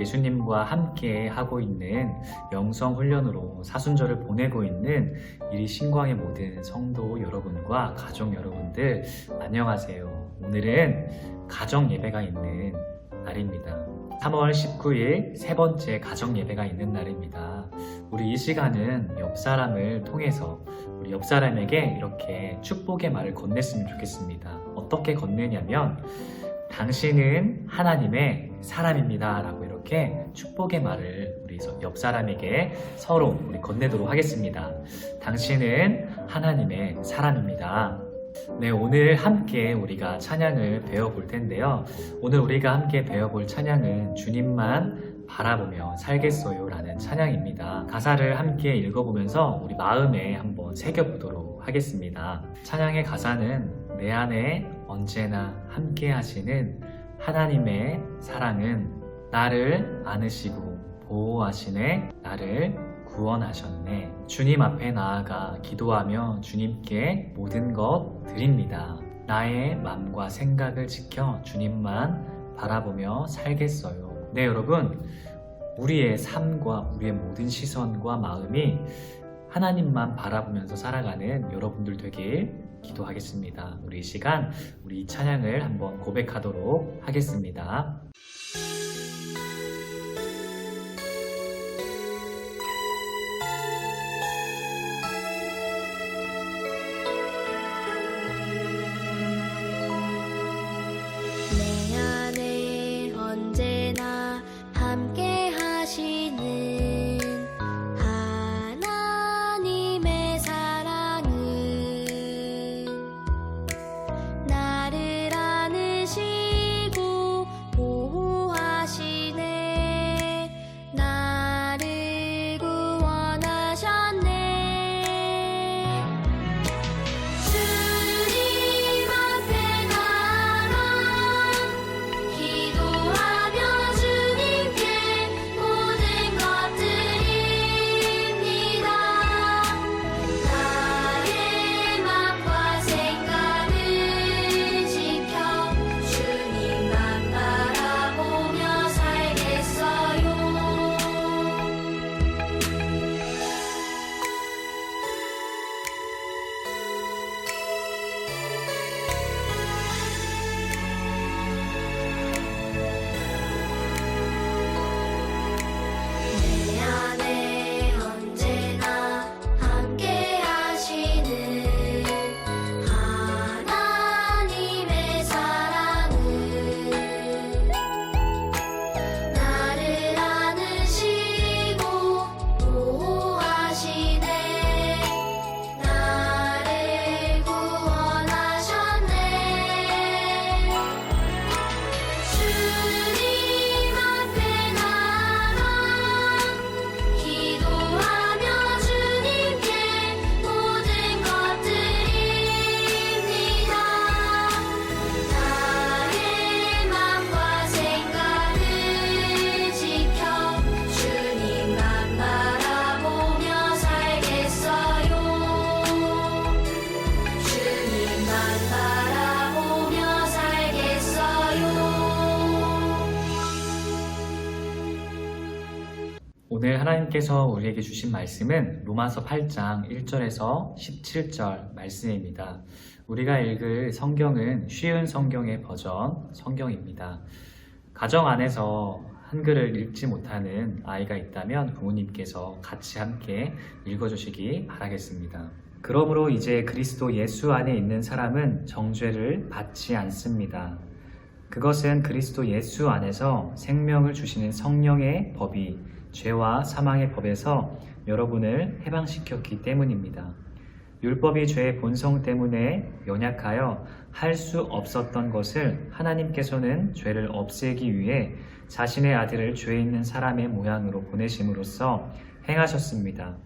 예수님과 함께 하고 있는 영성훈련으로 사순절을 보내고 있는 이 신광의 모든 성도 여러분과 가족 여러분들 안녕하세요. 오늘은 가정 예배가 있는 날입니다. 3월 19일 세 번째 가정 예배가 있는 날입니다. 우리 이 시간은 옆 사람을 통해서 우리 옆 사람에게 이렇게 축복의 말을 건넸으면 좋겠습니다. 어떻게 건네냐면 당신은 하나님의 사람입니다 라고 이렇게 축복의 말을 우리 옆 사람에게 서로 우리 건네도록 하겠습니다. 당신은 하나님의 사람입니다. 네, 오늘 함께 우리가 찬양을 배워볼 텐데요. 오늘 우리가 함께 배워볼 찬양은 주님만 바라보며 살겠어요 라는 찬양입니다. 가사를 함께 읽어보면서 우리 마음에 한번 새겨보도록 하겠습니다. 찬양의 가사는 내 안에 언제나 함께 하시는 하나님의 사랑은 나를 안으시고 보호하시네, 나를 구원하셨네. 주님 앞에 나아가 기도하며 주님께 모든 것 드립니다. 나의 마음과 생각을 지켜 주님만 바라보며 살겠어요. 네, 여러분, 우리의 삶과 우리의 모든 시선과 마음이 하나님만 바라보면서 살아가는 여러분들 되길 기도하겠습니다. 우리 이 시간 우리 이 찬양을 한번 고백하도록 하겠습니다. 내 안에 언제나 함께 하시는 하나님의 사랑은 나를 안으시고 보호하시네, 나를 구원하셨네. 주님 앞에 나가 기도하며 주님께 모든 것 드립니다. 나의 마음과 생각을 지켜 주님만 바라보며 살겠어요. 내 안에 언제나 함께 하시는 하나님의 사랑은 나를 안으시고 보호하시네, 나를 구원하셨네. 주님 앞에 나가 기도하며 주님께 모든 것 드립니다. 나의 마음과 생각을 지켜 주님만 바라보며 살겠어요. 주님만 바라보며 살겠어요. 오늘 하나님께서 우리에게 주신 말씀은 로마서 8장 1절에서 17절 말씀입니다. 우리가 읽을 성경은 쉬운 성경의 버전 성경입니다. 가정 안에서 한글을 읽지 못하는 아이가 있다면 부모님께서 같이 함께 읽어주시기 바라겠습니다. 그러므로 이제 그리스도 예수 안에 있는 사람은 정죄를 받지 않습니다. 그것은 그리스도 예수 안에서 생명을 주시는 성령의 법이 죄와 사망의 법에서 여러분을 해방시켰기 때문입니다. 율법이 죄의 본성 때문에 연약하여 할 수 없었던 것을 하나님께서는 죄를 없애기 위해 자신의 아들을 죄 있는 사람의 모양으로 보내심으로써 행하셨습니다.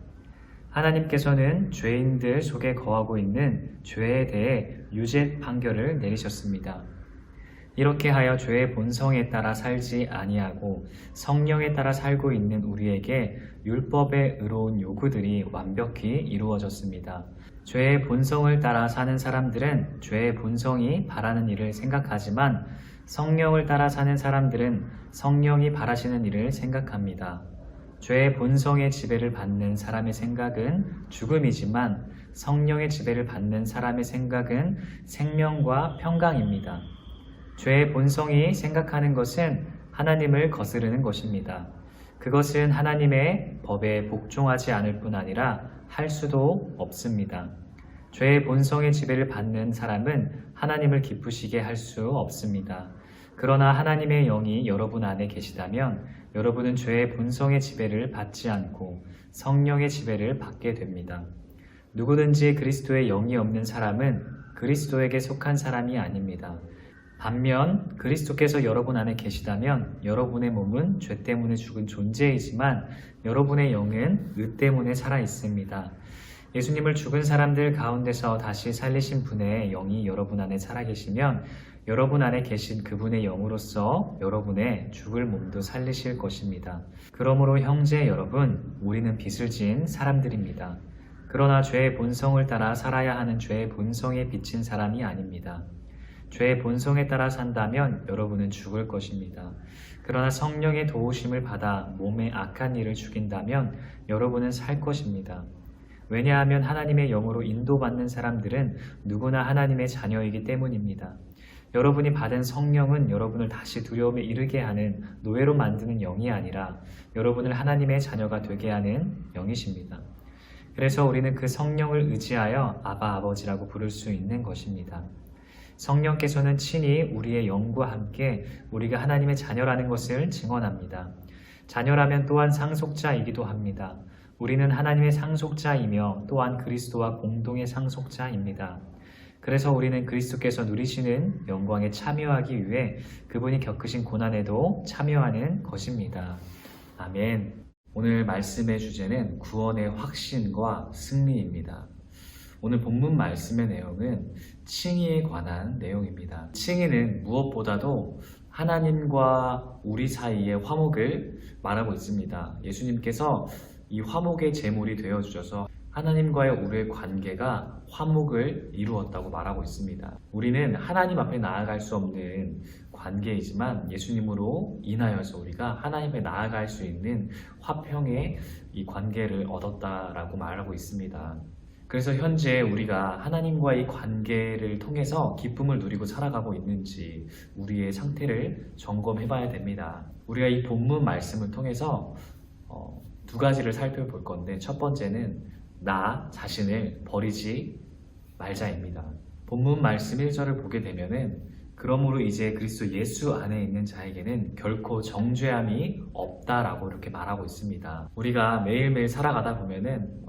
하나님께서는 죄인들 속에 거하고 있는 죄에 대해 유죄 판결을 내리셨습니다. 이렇게 하여 죄의 본성에 따라 살지 아니하고 성령에 따라 살고 있는 우리에게 율법의 의로운 요구들이 완벽히 이루어졌습니다. 죄의 본성을 따라 사는 사람들은 죄의 본성이 바라는 일을 생각하지만 성령을 따라 사는 사람들은 성령이 바라시는 일을 생각합니다. 죄의 본성의 지배를 받는 사람의 생각은 죽음이지만 성령의 지배를 받는 사람의 생각은 생명과 평강입니다. 죄의 본성이 생각하는 것은 하나님을 거스르는 것입니다. 그것은 하나님의 법에 복종하지 않을 뿐 아니라 할 수도 없습니다. 죄의 본성의 지배를 받는 사람은 하나님을 기쁘시게 할 수 없습니다. 그러나 하나님의 영이 여러분 안에 계시다면 여러분은 죄의 본성의 지배를 받지 않고 성령의 지배를 받게 됩니다. 누구든지 그리스도의 영이 없는 사람은 그리스도에게 속한 사람이 아닙니다. 반면 그리스도께서 여러분 안에 계시다면 여러분의 몸은 죄 때문에 죽은 존재이지만 여러분의 영은 의 때문에 살아 있습니다. 예수님을 죽은 사람들 가운데서 다시 살리신 분의 영이 여러분 안에 살아계시면 여러분 안에 계신 그분의 영으로서 여러분의 죽을 몸도 살리실 것입니다. 그러므로 형제 여러분, 우리는 빚을 지은 사람들입니다. 그러나 죄의 본성을 따라 살아야 하는 죄의 본성에 비친 사람이 아닙니다. 죄의 본성에 따라 산다면 여러분은 죽을 것입니다. 그러나 성령의 도우심을 받아 몸의 악한 일을 죽인다면 여러분은 살 것입니다. 왜냐하면 하나님의 영으로 인도받는 사람들은 누구나 하나님의 자녀이기 때문입니다. 여러분이 받은 성령은 여러분을 다시 두려움에 이르게 하는 노예로 만드는 영이 아니라 여러분을 하나님의 자녀가 되게 하는 영이십니다. 그래서 우리는 그 성령을 의지하여 아바 아버지라고 부를 수 있는 것입니다. 성령께서는 친히 우리의 영과 함께 우리가 하나님의 자녀라는 것을 증언합니다. 자녀라면 또한 상속자이기도 합니다. 우리는 하나님의 상속자이며 또한 그리스도와 공동의 상속자입니다. 그래서 우리는 그리스도께서 누리시는 영광에 참여하기 위해 그분이 겪으신 고난에도 참여하는 것입니다. 아멘. 오늘 말씀의 주제는 구원의 확신과 승리입니다. 오늘 본문 말씀의 내용은 칭의에 관한 내용입니다. 칭의는 무엇보다도 하나님과 우리 사이의 화목을 말하고 있습니다. 예수님께서 이 화목의 제물이 되어주셔서 하나님과의 우리의 관계가 화목을 이루었다고 말하고 있습니다. 우리는 하나님 앞에 나아갈 수 없는 관계이지만 예수님으로 인하여서 우리가 하나님 앞에 나아갈 수 있는 화평의 이 관계를 얻었다라고 말하고 있습니다. 그래서 현재 우리가 하나님과의 관계를 통해서 기쁨을 누리고 살아가고 있는지 우리의 상태를 점검해 봐야 됩니다. 우리가 이 본문 말씀을 통해서 두 가지를 살펴볼 건데 첫 번째는 나 자신을 버리지 말자입니다. 본문 말씀 1절을 보게 되면은 그러므로 이제 그리스도 예수 안에 있는 자에게는 결코 정죄함이 없다라고 이렇게 말하고 있습니다. 우리가 매일매일 살아가다 보면은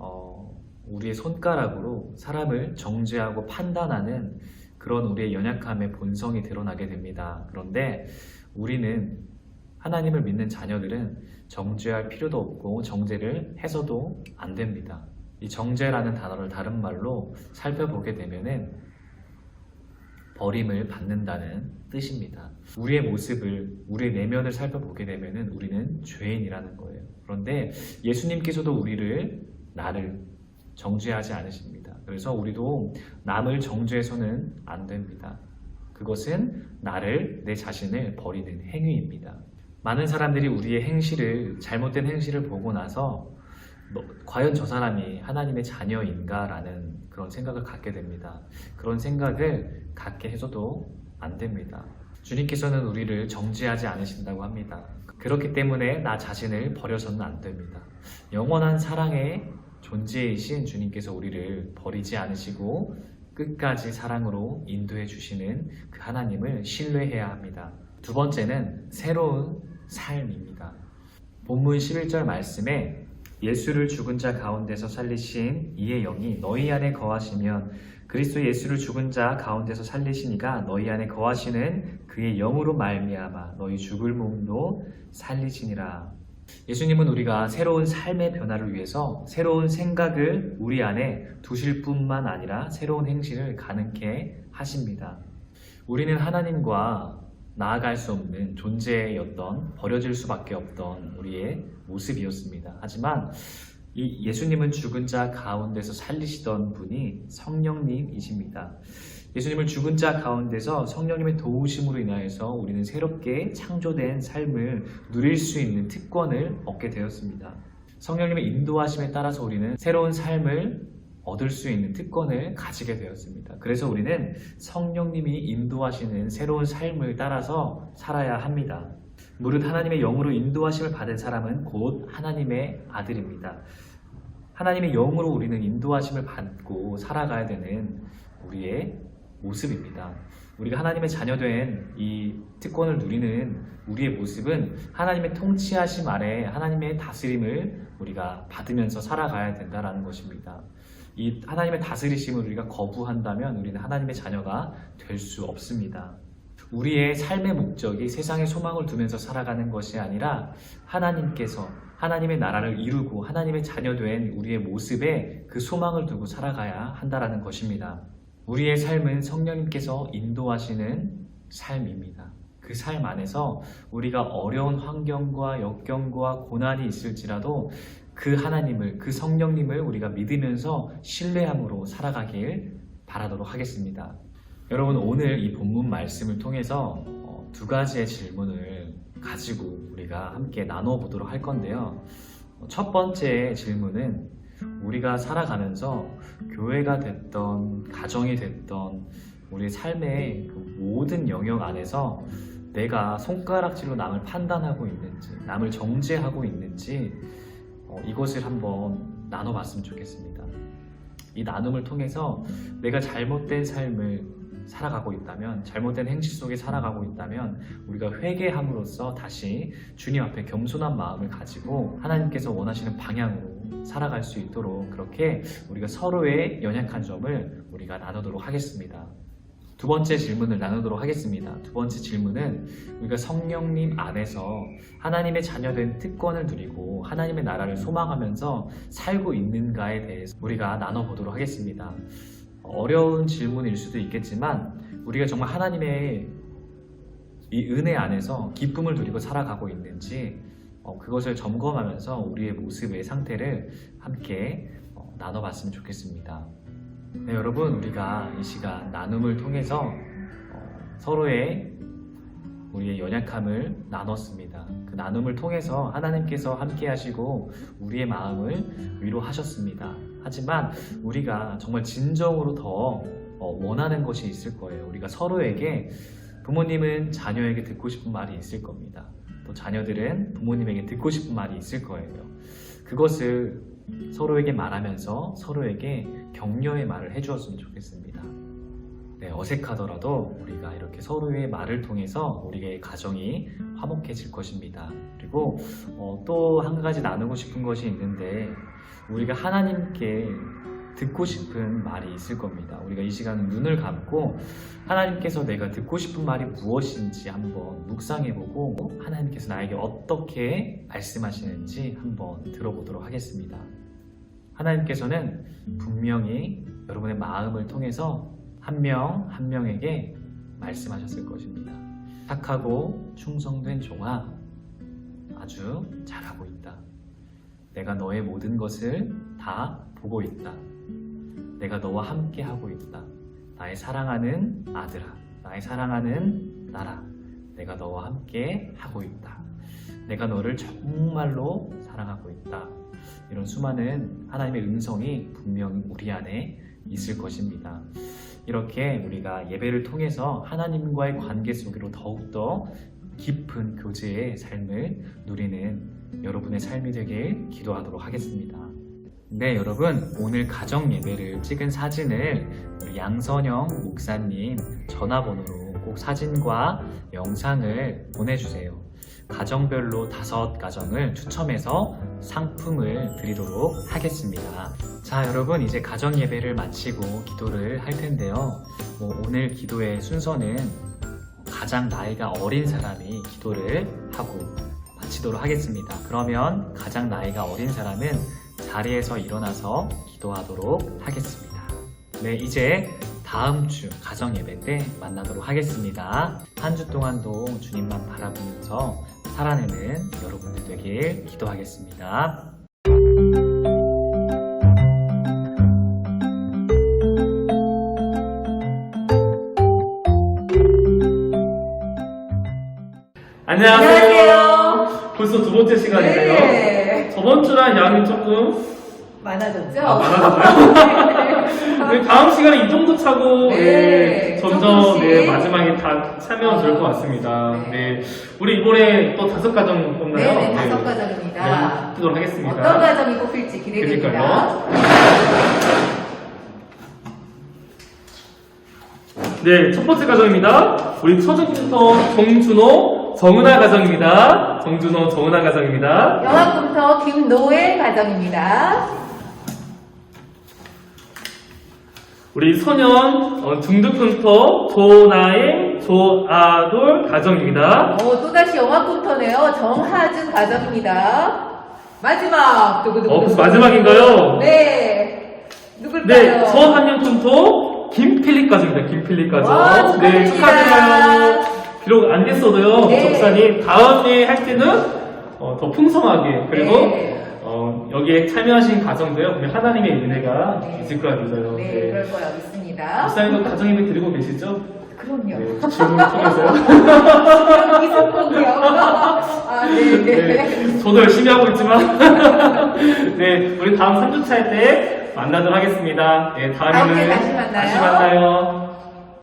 우리의 손가락으로 사람을 정죄하고 판단하는 그런 우리의 연약함의 본성이 드러나게 됩니다. 그런데 우리는 하나님을 믿는 자녀들은 정죄할 필요도 없고 정죄를 해서도 안 됩니다. 이 정죄라는 단어를 다른 말로 살펴보게 되면은 버림을 받는다는 뜻입니다. 우리의 모습을, 우리의 내면을 살펴보게 되면은 우리는 죄인이라는 거예요. 그런데 예수님께서도 나를 정죄하지 않으십니다. 그래서 우리도 남을 정죄해서는 안 됩니다. 그것은 내 자신을 버리는 행위입니다. 많은 사람들이 우리의 잘못된 행실을 보고 나서 과연 저 사람이 하나님의 자녀인가? 라는 그런 생각을 갖게 됩니다. 그런 생각을 갖게 해서도 안 됩니다. 주님께서는 우리를 정죄하지 않으신다고 합니다. 그렇기 때문에 나 자신을 버려서는 안 됩니다. 영원한 사랑의 존재이신 주님께서 우리를 버리지 않으시고 끝까지 사랑으로 인도해 주시는 그 하나님을 신뢰해야 합니다. 두 번째는 새로운 삶입니다. 본문 11절 말씀에 예수를 죽은 자 가운데서 살리신 이의 영이 너희 안에 거하시면 그리스도 예수를 죽은 자 가운데서 살리신 이가 너희 안에 거하시는 그의 영으로 말미암아 너희 죽을 몸도 살리시니라. 예수님은 우리가 새로운 삶의 변화를 위해서 새로운 생각을 우리 안에 두실 뿐만 아니라 새로운 행실을 가능케 하십니다. 우리는 하나님과 나아갈 수 없는 존재였던, 버려질 수밖에 없던 우리의 모습이었습니다. 하지만 이 예수님은 죽은 자 가운데서 살리시던 분이 성령님이십니다. 예수님을 죽은 자 가운데서 성령님의 도우심으로 인하여서 우리는 새롭게 창조된 삶을 누릴 수 있는 특권을 얻게 되었습니다. 성령님의 인도하심에 따라서 우리는 새로운 삶을 얻을 수 있는 특권을 가지게 되었습니다. 그래서 우리는 성령님이 인도하시는 새로운 삶을 따라서 살아야 합니다. 무릇 하나님의 영으로 인도하심을 받은 사람은 곧 하나님의 아들입니다. 하나님의 영으로 우리는 인도하심을 받고 살아가야 되는 우리의 모습입니다. 우리가 하나님의 자녀된 이 특권을 누리는 우리의 모습은 하나님의 통치하심 아래 하나님의 다스림을 우리가 받으면서 살아가야 된다는 것입니다. 이 하나님의 다스리심을 우리가 거부한다면 우리는 하나님의 자녀가 될 수 없습니다. 우리의 삶의 목적이 세상에 소망을 두면서 살아가는 것이 아니라 하나님께서 하나님의 나라를 이루고 하나님의 자녀된 우리의 모습에 그 소망을 두고 살아가야 한다는 것입니다. 우리의 삶은 성령님께서 인도하시는 삶입니다. 그 삶 안에서 우리가 어려운 환경과 역경과 고난이 있을지라도 그 하나님을, 그 성령님을 우리가 믿으면서 신뢰함으로 살아가길 바라도록 하겠습니다. 여러분, 오늘 이 본문 말씀을 통해서 두 가지의 질문을 가지고 우리가 함께 나눠보도록 할 건데요. 첫 번째 질문은 우리가 살아가면서 교회가 됐던 가정이 됐던 우리 삶의 그 모든 영역 안에서 내가 손가락질로 남을 판단하고 있는지, 남을 정죄하고 있는지 이것을 한번 나눠봤으면 좋겠습니다. 이 나눔을 통해서 내가 잘못된 삶을 살아가고 있다면, 잘못된 행실 속에 살아가고 있다면 우리가 회개함으로써 다시 주님 앞에 겸손한 마음을 가지고 하나님께서 원하시는 방향으로 살아갈 수 있도록 그렇게 우리가 서로의 연약한 점을 우리가 나누도록 하겠습니다. 두 번째 질문을 나누도록 하겠습니다. 두 번째 질문은 우리가 성령님 안에서 하나님의 자녀된 특권을 누리고 하나님의 나라를 소망하면서 살고 있는가에 대해서 우리가 나눠보도록 하겠습니다. 어려운 질문일 수도 있겠지만 우리가 정말 하나님의 이 은혜 안에서 기쁨을 누리고 살아가고 있는지 그것을 점검하면서 우리의 모습의 상태를 함께 나눠봤으면 좋겠습니다. 네, 여러분, 우리가 이 시간 나눔을 통해서 서로의 우리의 연약함을 나눴습니다. 그 나눔을 통해서 하나님께서 함께 하시고 우리의 마음을 위로하셨습니다. 하지만 우리가 정말 진정으로 더 원하는 것이 있을 거예요. 우리가 서로에게, 부모님은 자녀에게 듣고 싶은 말이 있을 겁니다. 또 자녀들은 부모님에게 듣고 싶은 말이 있을 거예요. 그것을 서로에게 말하면서 서로에게 격려의 말을 해주었으면 좋겠습니다. 네, 어색하더라도 우리가 이렇게 서로의 말을 통해서 우리의 가정이 화목해질 것입니다. 그리고 또 한 가지 나누고 싶은 것이 있는데 우리가 하나님께 듣고 싶은 말이 있을 겁니다. 우리가 이 시간은 눈을 감고 하나님께서 내가 듣고 싶은 말이 무엇인지 한번 묵상해보고 하나님께서 나에게 어떻게 말씀하시는지 한번 들어보도록 하겠습니다. 하나님께서는 분명히 여러분의 마음을 통해서 한 명 한 명에게 말씀하셨을 것입니다. 착하고 충성된 종아, 아주 잘하고 있다. 내가 너의 모든 것을 다 보고 있다. 내가 너와 함께 하고 있다. 나의 사랑하는 아들아, 나의 사랑하는 딸아, 내가 너와 함께 하고 있다. 내가 너를 정말로 사랑하고 있다. 이런 수많은 하나님의 음성이 분명히 우리 안에 있을 것입니다. 이렇게 우리가 예배를 통해서 하나님과의 관계 속으로 더욱더 깊은 교제의 삶을 누리는 여러분의 삶이 되길 기도하도록 하겠습니다. 네, 여러분, 오늘 가정 예배를 찍은 사진을 우리 양선영 목사님 전화번호로 꼭 사진과 영상을 보내주세요. 가정별로 5가정을 추첨해서 상품을 드리도록 하겠습니다. 자, 여러분, 이제 가정 예배를 마치고 기도를 할 텐데요. 오늘 기도의 순서는 가장 나이가 어린 사람이 기도를 하고 마치도록 하겠습니다. 그러면 가장 나이가 어린 사람은 자리에서 일어나서 기도하도록 하겠습니다. 네, 이제 다음 주 가정 예배 때 만나도록 하겠습니다. 한 주 동안도 주님만 바라보면서 살아내는 여러분들 되길 기도하겠습니다. 안녕하세요. 벌써 두 번째 시간이네요. 네. 저번 주랑 양이 조금 많아졌죠? 많아졌어요. 네, 다음 시간에 이 정도 차고 네, 점점 조금씩. 마지막에 다 차면 좋을 것 같습니다. 네. 네. 우리 이번에 또 5가정 뽑나요? 네네, 5가정입니다. 네, 뜨도록 하겠습니다. 어떤 가정이 뽑힐지 기대됩니다. 그러니까요. 네, 첫 번째 가정입니다. 우리 초중부터 정준호, 정은아 가정입니다. 정준호, 정은아 가정입니다. 영화부터 김노엘 가정입니다. 우리 소년 중등부터 조나행, 조아돌 가정입니다. 또다시 영화부터네요. 정하준 가정입니다. 마지막! 마지막인가요? 네. 누굴까요? 네, 저한년품토 김필립 가정입니다. 김필립 가정. 와, 축하드립니다. 네, 축하드려요. 비록 안 됐어도요, 네. 목사님 다음에 할 때는 더 풍성하게 그리고 네. 여기에 참여하신 가정도요, 그냥 하나님의 은혜가 네. 있을 거라 믿어요. 네, 그럴 거라 믿습니다. 목사님도 가정 예배 드리고 계시죠? 그럼요. 네, 질문을 통해서요. 있을 거고요. 아, 네. 네, 저도 열심히 하고 있지만, 네, 우리 다음 3주차 때 만나도록 하겠습니다. 네, 다음 주에 다음에는 다시 만나요. 다시 만나요.